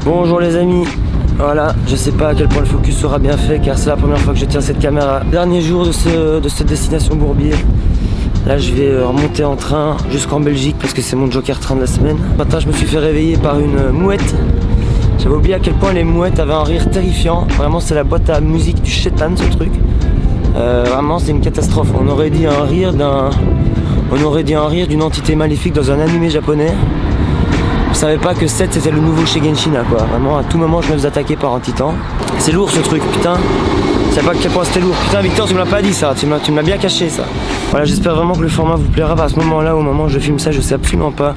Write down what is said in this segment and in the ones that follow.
Bonjour les amis, voilà, je sais pas à quel point le focus sera bien fait car c'est la première fois que je tiens cette caméra. Dernier jour de cette destination Bourbier. Là je vais remonter en train jusqu'en Belgique parce que c'est mon joker train de la semaine. Ce matin je me suis fait réveiller par une mouette. J'avais oublié à quel point les mouettes avaient un rire terrifiant. Vraiment c'est la boîte à musique du chétan ce truc. Vraiment c'est une catastrophe. On aurait dit un rire d'une entité maléfique dans un animé japonais. Je savais pas que 7 c'était le nouveau chez Genshin quoi. Vraiment à tout moment je me faisais attaquer par un titan. C'est lourd ce truc, putain. Je sais pas à quel point c'était lourd. Putain Victor tu me l'as pas dit ça, tu me l'as bien caché ça. Voilà, j'espère vraiment que le format vous plaira. À ce moment là, au moment où je filme ça, je sais absolument pas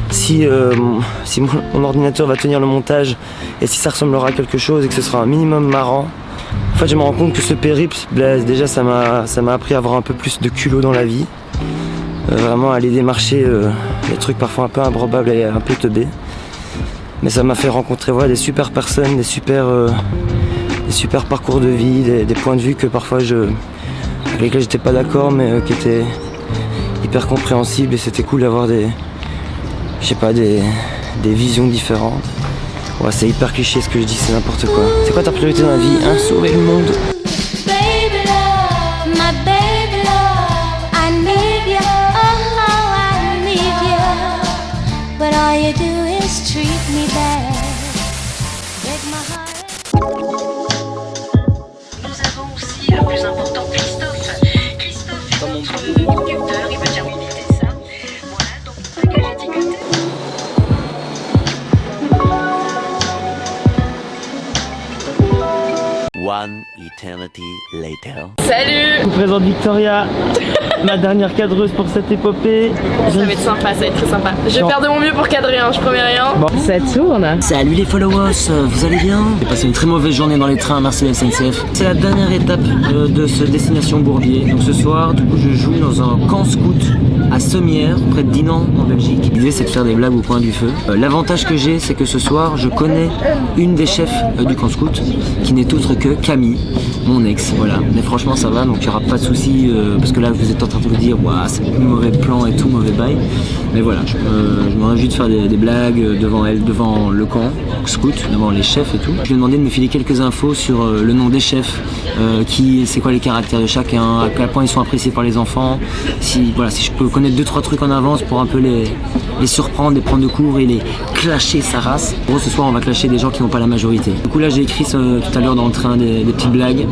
si mon ordinateur va tenir le montage et si ça ressemblera à quelque chose et que ce sera un minimum marrant. En fait je me rends compte que ce périple, déjà ça m'a appris à avoir un peu plus de culot dans la vie. Vraiment aller démarcher des trucs parfois un peu improbables et un peu teubés. Mais ça m'a fait rencontrer des super personnes, des super parcours de vie, des points de vue que parfois avec lesquels j'étais pas d'accord mais qui étaient hyper compréhensibles et c'était cool d'avoir des visions différentes. Ouais, c'est hyper cliché ce que je dis, c'est n'importe quoi. C'est quoi ta priorité dans la vie, hein? Sauver le monde. Nous avons aussi le plus important, Christophe. Christophe est notre producteur, il veut dire éviter ça. Voilà, donc package étiqueté. One eternity later. Salut! Je vous présente Victoria, ma dernière cadreuse pour cette épopée. Ça va être sympa, ça va être très sympa. Je vais faire de mon mieux pour cadrer, je promets rien. Bon. Ça tourne. Salut les followers, vous allez bien? J'ai passé une très mauvaise journée dans les trains à Marseille SNCF. C'est la dernière étape de ce destination Bourbier. Donc ce soir, du coup, je joue dans un camp scout à Sommières, près de Dinan en Belgique. L'idée c'est de faire des blagues au coin du feu. L'avantage que j'ai, c'est que ce soir, je connais une des chefs du camp scout, qui n'est autre que Camille, mon ex. Voilà. Mais franchement ça va, donc il n'y aura pas de soucis parce que là vous êtes en train de vous dire waouh, c'est un mauvais plan et tout, mauvais bail. Mais voilà, je me réjouis de faire des blagues devant elle, devant le camp scout, devant les chefs et tout. Je lui ai demandé de me filer quelques infos sur le nom des chefs, c'est quoi les caractères de chacun, à quel point ils sont appréciés par les enfants, si je peux connaître 2-3 trucs en avance pour un peu les surprendre, les prendre de court et les clasher sa race. En gros ce soir on va clasher des gens qui n'ont pas la majorité. Du coup là j'ai écrit tout à l'heure dans le train des petites blagues.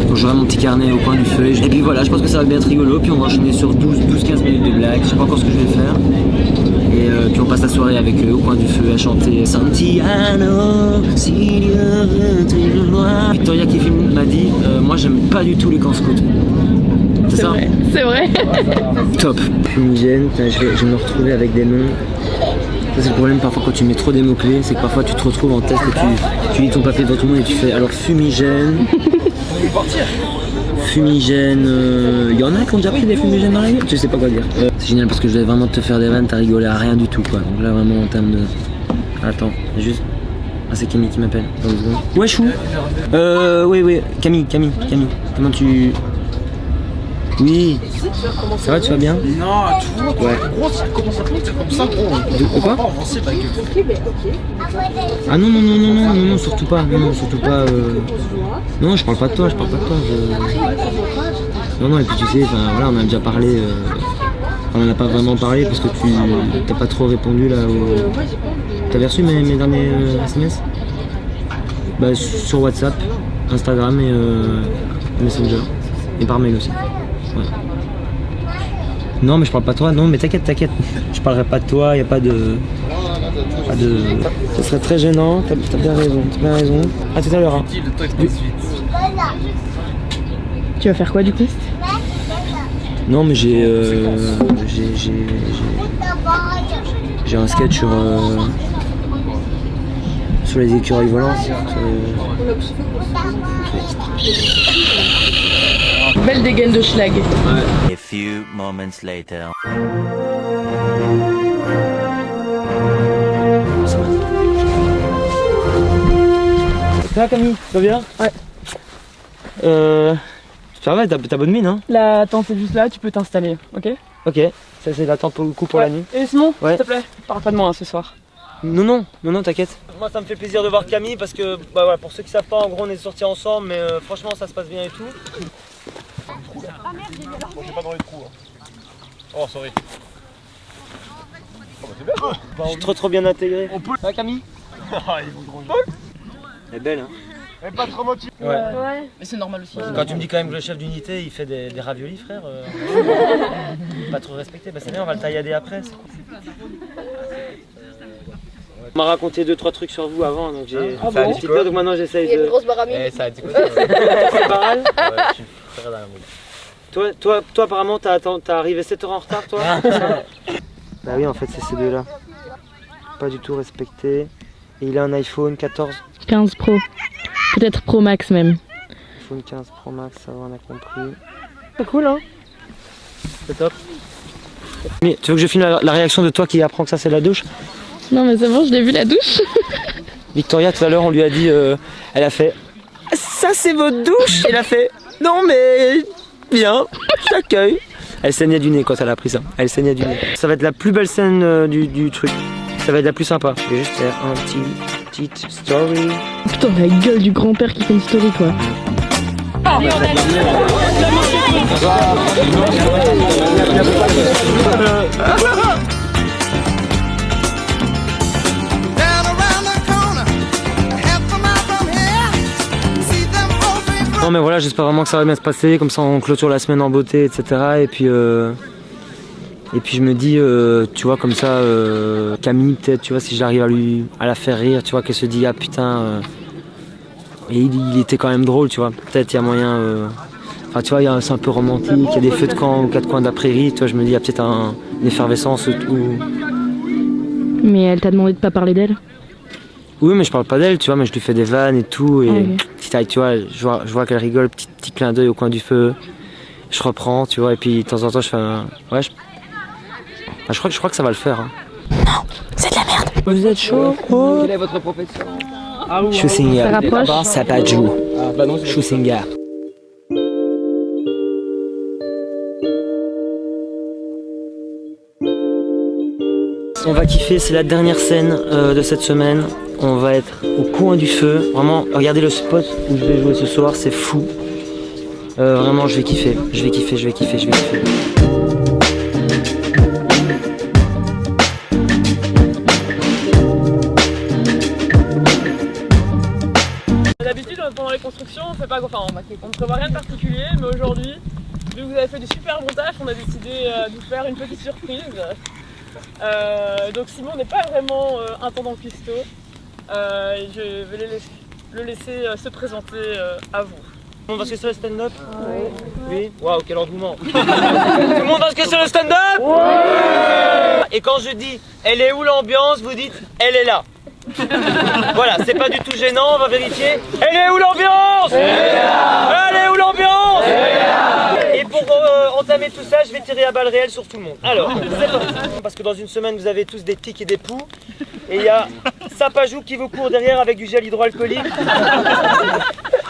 Donc j'aurai mon petit carnet au coin du feu. Et puis voilà, je pense que ça va bien être rigolo. Puis on va enchaîner sur 12-15 minutes de blagues. Je sais pas encore ce que je vais faire. Et puis on passe la soirée avec eux au coin du feu à chanter Santiano, si Dieu veut te loin. Victoria qui filme m'a dit moi j'aime pas du tout les camps scouts. C'est ça? C'est vrai. Top. Fumigène, je vais me retrouver avec des noms. Ça c'est le problème parfois quand tu mets trop des mots-clés, c'est que parfois tu te retrouves en test et tu lis ton papier devant tout le monde et tu fais alors fumigène. Fumigène, y en a qui ont déjà pris des fumigènes dans la gueule, je sais pas quoi dire. C'est génial parce que je vais vraiment te faire des vannes, t'as rigolé à rien du tout quoi. Donc là vraiment en termes de... Attends, juste... Ah c'est Camille qui m'appelle, dans 2 secondes. Ouais chou. Oui, Camille, comment tu... Oui. Ça va, tu vas bien? Non, tu vois, ouais. Gros, comment ça monte comme ça, gros. De quoi? Avancer ta gueule. Ah non, surtout pas. Non, je parle pas de toi, Non, et puis tu sais, voilà, on a déjà parlé. On en a pas vraiment parlé parce que tu t'as pas trop répondu là. T'avais reçu mes derniers SMS? Bah, sur WhatsApp, Instagram et Messenger. Et par mail aussi. Ouais. Non mais je parle pas de toi, non mais t'inquiète, je parlerai pas de toi, y a pas de... Ça serait très gênant, t'as bien raison, À tout à l'heure hein. Tu vas faire quoi du coup? Non mais j'ai un sketch sur les écureuils volants. Belle dégaine de schlag. A few moments later. Ça va Camille? Ça va bien? Ouais. Ça va, t'as bonne mine hein? La tente est juste là, tu peux t'installer, ok? Ok, ça c'est la tente pour le coup pour la nuit. Et Simon, ouais. s'il te plaît, parle pas de moi ce soir. Non, t'inquiète. Moi ça me fait plaisir de voir Camille parce que bah voilà, pour ceux qui savent pas, en gros on est sortis ensemble, mais franchement ça se passe bien et tout. Bon, j'ai pas dans les trous. Hein. Oh, sorry. Oh, bah, c'est bien. Je suis trop bien intégré. On peut. Ah Camille. Ah, ils vont trop. Elle est belle hein. Elle est pas trop motivée. Ouais. Mais c'est normal aussi. Quand tu me dis quand même que le chef d'unité il fait des raviolis frère, pas trop respecté, bah c'est bien, on va le taillader après. On m'a raconté 2-3 trucs sur vous avant, donc j'ai fait des petites notes, donc maintenant j'essaye de... Il y a une grosse baramine. Ça a dit quoi C'est pas mal. Ouais, je suis frère dans la mouille. Toi apparemment t'as arrivé 7 heures en retard toi. Bah oui en fait c'est ces deux là. Pas du tout respecté. Et il a un iPhone 14. 15 Pro. Peut-être Pro Max même. iPhone 15 Pro Max, ça va, on a compris. C'est cool hein. C'est top. Mais tu veux que je filme la réaction de toi qui apprend que ça c'est la douche? Non mais c'est bon, je l'ai vu la douche. Victoria tout à l'heure on lui a dit, elle a fait ça c'est votre douche. Elle a fait non mais bien, je t'accueille. Elle saignait du nez quand elle a appris ça. Elle saignait du nez. Ça va être la plus belle scène du truc. Ça va être la plus sympa. Je vais juste faire un petite story. Putain, la gueule du grand-père qui fait une story quoi. Non mais voilà, j'espère vraiment que ça va bien se passer, comme ça on clôture la semaine en beauté, etc. Et puis je me dis, tu vois, comme ça, Camille, peut-être, tu vois, si j'arrive à la faire rire, tu vois, qu'elle se dit, ah putain, et il était quand même drôle, tu vois, peut-être il y a moyen, enfin tu vois, c'est un peu romantique, il y a des feux de camp aux 4 coins de la prairie, tu vois, je me dis, il y a peut-être une effervescence ou... Mais elle t'a demandé de pas parler d'elle? Oui, mais je parle pas d'elle, tu vois, mais je lui fais des vannes et tout, et Okay. tu vois, je vois qu'elle rigole, petit clin d'œil au coin du feu, je reprends, tu vois, et puis de temps en temps je fais un... Ouais, je crois que ça va le faire. Hein. Non, c'est de la merde. Vous êtes chaud? Oh. Quelle est votre profession? Choussinger. Ça rapproche. Ça pas de joue. Ah, bah non, Choussinger. On va kiffer, c'est la dernière scène de cette semaine. On va être au coin du feu. Vraiment, regardez le spot où je vais jouer ce soir, c'est fou. Vraiment, je vais kiffer. Je vais kiffer. D'habitude, pendant les constructions, on ne prévoit rien de particulier, mais aujourd'hui, vu que vous avez fait du super montage, on a décidé de vous faire une petite surprise. Donc Simon n'est pas vraiment intendant cuistot, et je vais le laisser se présenter à vous. Tout le monde va ce que c'est le stand-up? Oui. Waouh, quel engouement. Tout le monde va ce que c'est le stand-up? Et quand je dis elle est où l'ambiance, vous dites elle est là. Voilà, c'est pas du tout gênant, on va vérifier. Elle est où l'ambiance? Elle est où l'ambiance? Et pour entamer tout ça, je vais tirer à balles réelles sur tout le monde. Alors, c'est parti. Parce que dans une semaine, vous avez tous des tics et des poux. Et il y a Sapajou qui vous court derrière avec du gel hydroalcoolique.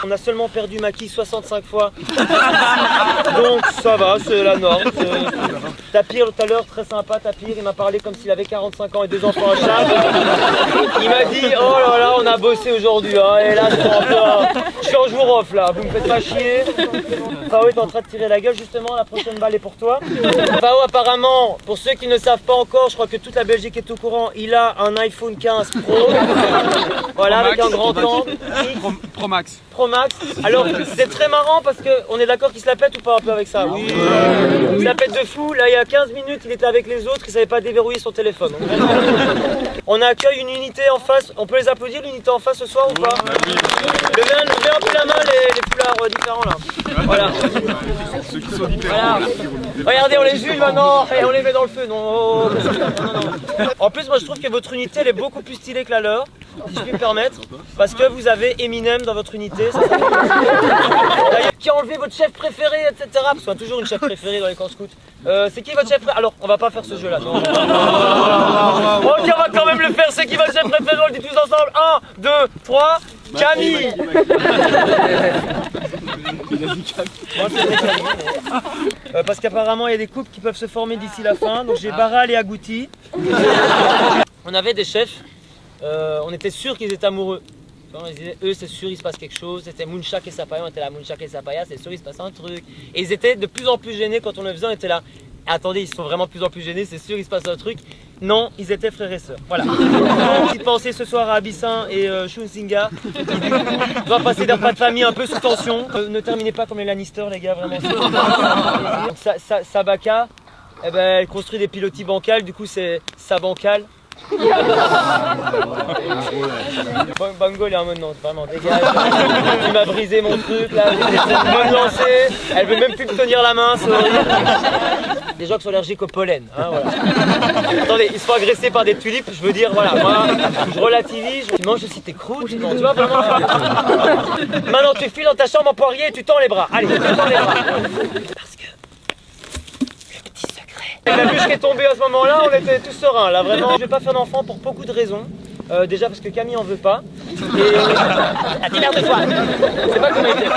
On a seulement perdu Maki 65 fois. Donc ça va, c'est la norme. Tapir tout à l'heure, très sympa, Tapir, il m'a parlé comme s'il avait 45 ans et 2 enfants à charge. Il m'a dit, oh là là, on a bossé aujourd'hui, hein, et là je suis en jour off là, vous me faites pas chier. Fao est en train de tirer la gueule justement, la prochaine balle est pour toi. Fao apparemment, pour ceux qui ne savent pas encore, je crois que toute la Belgique est au courant, il a un iPhone 15 Pro. Voilà, avec un grand angle. Pro Max. Pro Max. Alors c'est très marrant parce qu'on est d'accord qu'il se la pète ou pas un peu avec ça? Oui. Il se la pète de fou, là il y a 15 minutes il était avec les autres, il savait pas déverrouiller son téléphone. On accueille une unité en face, on peut les applaudir l'unité en face ce soir ou pas? Levez un peu la main les foulards différents là. Voilà. Ceux qui sont différents. Voilà. Regardez, on les juge maintenant et on les met dans le feu. Non. En plus moi je trouve que votre unité elle est beaucoup plus stylée que la leur, si je puis me permettre, parce que vous avez Eminem dans votre unité. Qui a enlevé votre chef préféré, etc. Parce qu'on a toujours une chef préférée dans les camps scouts. C'est qui votre chef préféré? Alors, on va pas faire ce jeu-là, non. Ok, on va quand même le faire. C'est qui votre chef préféré? On le dit tous ensemble. 1, 2, 3. Camille. Parce qu'apparemment, il y a des couples qui peuvent se former d'ici la fin. Donc, j'ai Baral et Agouti. On avait des chefs on était sûr qu'ils étaient amoureux. On disait, eux c'est sûr il se passe quelque chose, c'était Mounchak et Sapaya, on était là, Mounchak et Sapaya, c'est sûr il se passe un truc. Et ils étaient de plus en plus gênés quand on le faisait, on était là, attendez, ils sont vraiment de plus en plus gênés, c'est sûr il se passe un truc. Non, ils étaient frères et sœurs, voilà. Petite pensée ce soir à Abyssin et Shunsinga. On va passer d'un repas de famille un peu sous tension. Ne terminez pas comme les Lannister les gars, vraiment. Donc Sabaka, eh ben, elle construit des pilotis bancales, du coup c'est Sabancal. Bango il est en mode non, vraiment dégage. Il m'a brisé mon truc là, j'essaie de me lancer. Elle veut même plus me tenir la main, c'est horrible. Des gens qui sont allergiques au pollen, hein, voilà. Attendez, ils se font agresser par des tulipes, je veux dire, voilà, moi je relativise, tu manges aussi tes croûtes, non, tu vois vraiment. Maintenant tu files dans ta chambre en poirier et tu tends les bras. Allez, tu tends les bras. Parce que la bûche qui est tombée à ce moment-là, on était tous sereins là, vraiment. Je vais pas faire d'enfant pour beaucoup de raisons. Déjà parce que Camille en veut pas. Et... Ah, dis merde de toi. C'est pas qu'on était.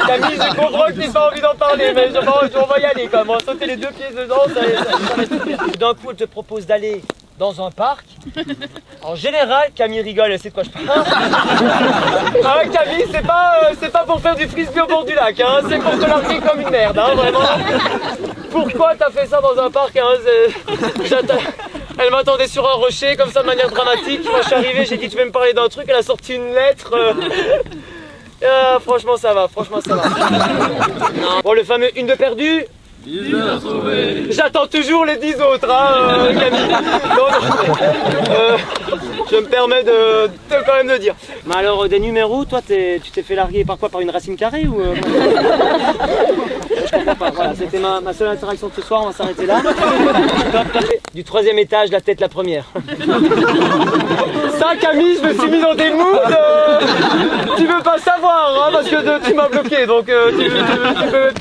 Camille, je comprends que t'aies pas envie d'en parler, mais on va y aller quand même. On va sauter les 2 pieds dedans, ça va être bien. D'un coup, elle te propose d'aller dans un parc. En général, Camille rigole, elle sait de quoi je parle. Ah ouais, Camille, c'est pas pour faire du frisbee au bord du lac, hein, c'est pour te larguer comme une merde, hein, vraiment. Pourquoi t'as fait ça dans un parc, hein, Elle m'attendait sur un rocher, comme ça, de manière dramatique. Moi, je suis arrivé, j'ai dit, tu veux me parler d'un truc, elle a sorti une lettre. Ah, franchement, ça va, Non. Bon, le fameux une de perdu. 10 à trouver. J'attends toujours les 10 autres, hein, Camille. Je me permets de quand même de dire. Mais alors, des numéros, toi, tu t'es fait larguer par quoi? Par une racine carrée ou Je comprends pas, voilà, c'était ma seule interaction de ce soir, on va s'arrêter là. Du 3e étage, la tête la première. Ça, Camille, je me suis mis dans des moods. Tu veux pas savoir, hein, parce que tu m'as bloqué, donc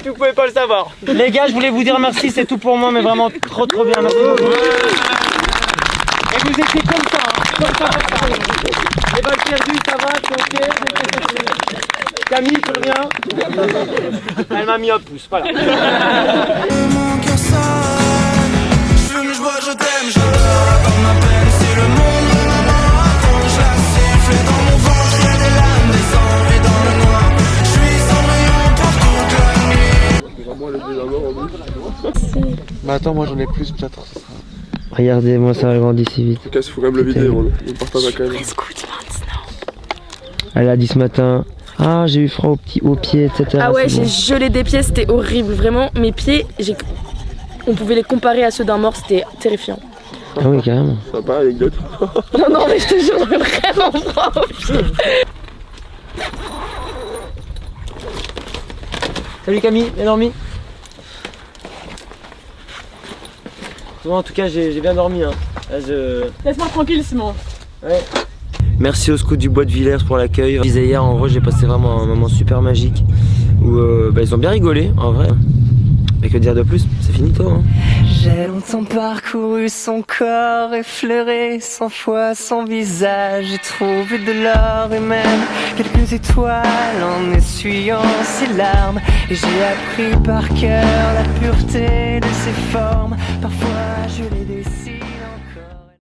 tu pouvais pas le savoir. Les gars, je voulais vous dire merci, c'est tout pour moi, mais vraiment trop bien, merci beaucoup. Et vous étiez comme ça, hein, comme ça. Les balles perdues, ça va, c'est ok. Camille, tu reviens. Elle m'a mis un pouce, voilà. Mon cœur sonne, je fume, je bois, je t'aime, je pleure comme ma peine. Si le monde me la main attend, je la siffle et dans mon ventre il y a des larmes, des envies dans le noir. Je suis Cendrillon pour toute la nuit. Vraiment le désabord en bouche. Mais attends, moi j'en ai plus peut-être. Regardez, moi ça a grandi si vite. En tout cas, il faut quand même le vider, on partage quand même. Elle a dit ce matin, ah j'ai eu froid aux pieds, etc. Ah ouais, j'ai gelé des pieds, c'était horrible, vraiment. Mes pieds, on pouvait les comparer à ceux d'un mort, c'était terrifiant. Ah oui, carrément. Sympa, anecdote. Non, mais je te jure, j'avais vraiment froid aux pieds. Salut Camille, bien dormi? Moi en tout cas j'ai bien dormi, hein. Laisse-moi tranquille, Simon. Ouais. Merci au Scout du Bois de Villers pour l'accueil. Je disais hier, en vrai j'ai passé vraiment un moment super magique où ils ont bien rigolé en vrai. Et que dire de plus, c'est finito, hein. J'ai longtemps parcouru son corps, effleuré 100 fois son visage. J'ai trouvé de l'or et même quelques étoiles en essuyant ses larmes. Et j'ai appris par cœur la pureté de ses formes. Parfois je les dessine.